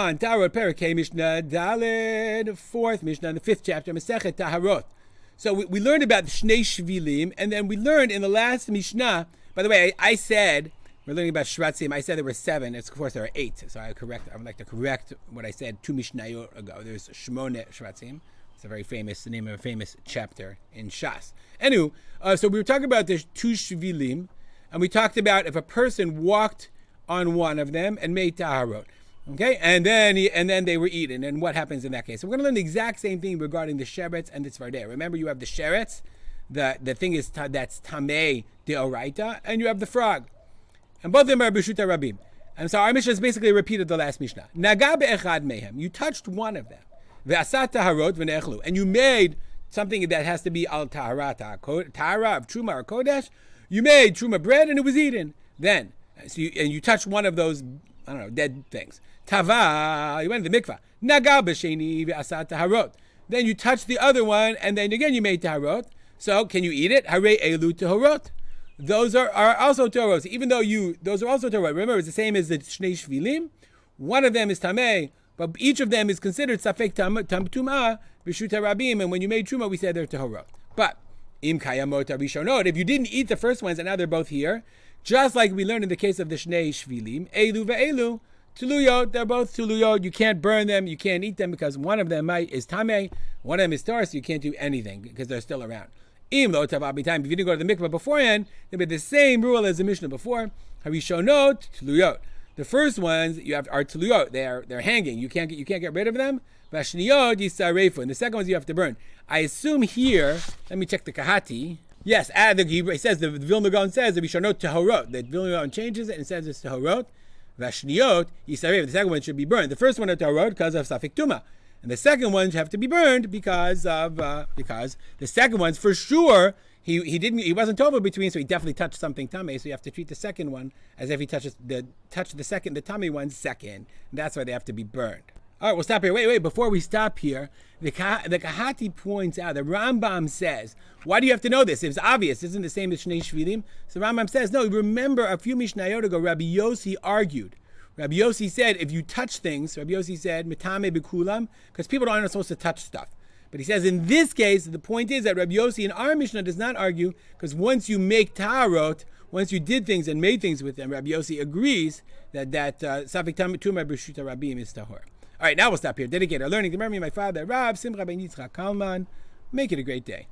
on Taharot Perikei Mishnah Daled, fourth Mishnah in the fifth chapter, Masechet Taharot. So we learned about the Shnei Shvilim, and then we learned in the last Mishnah. By the way, I said we're learning about Shratzim. I said there were 7. Of course, there are 8. So I would like to correct what I said 2 Mishnayot ago. There's Shmone Shratzim. It's the name of a famous chapter in Shas. Anyway, so we were talking about the 2 Shvilim, and we talked about if a person walked on one of them and made Taharot. Okay, and then they were eaten, and what happens in that case? So we're going to learn the exact same thing regarding the sheretz and the tzvardeh. Remember, you have the sheretz, the thing is that's tamei deoraita, and you have the frog, and both of them are b'shuta rabim. And so our Mishnah has basically repeated the last Mishnah. Naga be'echad mehem, you touched one of them, ve'asat taharot v'ne'echlu, and you made something that has to be al taharat, tahara of truma or kodesh. You made truma bread, and it was eaten. Then, you touched one of those, I don't know, dead things. Tava, you went to the mikvah. Naga b'sheni ve'asat taharot. Then you touched the other one, and then again you made taharot. So can you eat it? Harei elu taharot. Those are also taharot. Even though those are also taharot. Remember, it's the same as the shnei shvilim. One of them is tamei, but each of them is considered safek tumah b'shuta rabim. And when you made truma, we said they're taharot. But im kayamot rishonot, if you didn't eat the first ones and now they're both here, just like we learned in the case of the shnei shvilim, elu ve'elu, tuluyot, they're both tuluyot. You can't burn them, you can't eat them because one of them is tamei, one of them is tar, so you can't do anything because they're still around. Im lo tavabi time. If you didn't go to the mikvah beforehand, they'd be the same rule as the Mishnah before. Harishonot tuluyot. The first ones you have are tuluyot. They're hanging. You can't get rid of them. Vashniyot yisarefu. And the second ones you have to burn. I assume here. Let me check the Kahati. Yes, he says the Vilna Gaon says the Rishonot Taharot. The Vilna Gaon changes it and says it's Taharot. Vashniyot yisarefu. The second one should be burned. The first one is Taharot because of Safek Tuma. And the second ones have to be burned because the second ones for sure he wasn't tova between, so he definitely touched something tamei. So you have to treat the second one as if he touched the tamei one second. And that's why they have to be burned. All right, we'll stop here. Wait. Before we stop here, the Kahati points out, the Rambam says, why do you have to know this? It's obvious. Isn't the same as Shnei Shvilim? So the Rambam says, no, remember a few Mishnayot ago, Rabbi Yossi argued. Rabbi Yossi said, if you touch things, Rabbi Yossi said, mitame bekulam, because people aren't supposed to touch stuff. But he says, in this case, the point is that Rabbi Yossi in our Mishnah does not argue, because once you make Taharot, once you did things and made things with them, Rabbi Yossi agrees that Safek Tumah B'Shuta Rabim is Tahor. All right, now we'll stop here. Dedicate our learning to memory of my father, Rav Simcha ben Yitzchak Kalman. Make it a great day.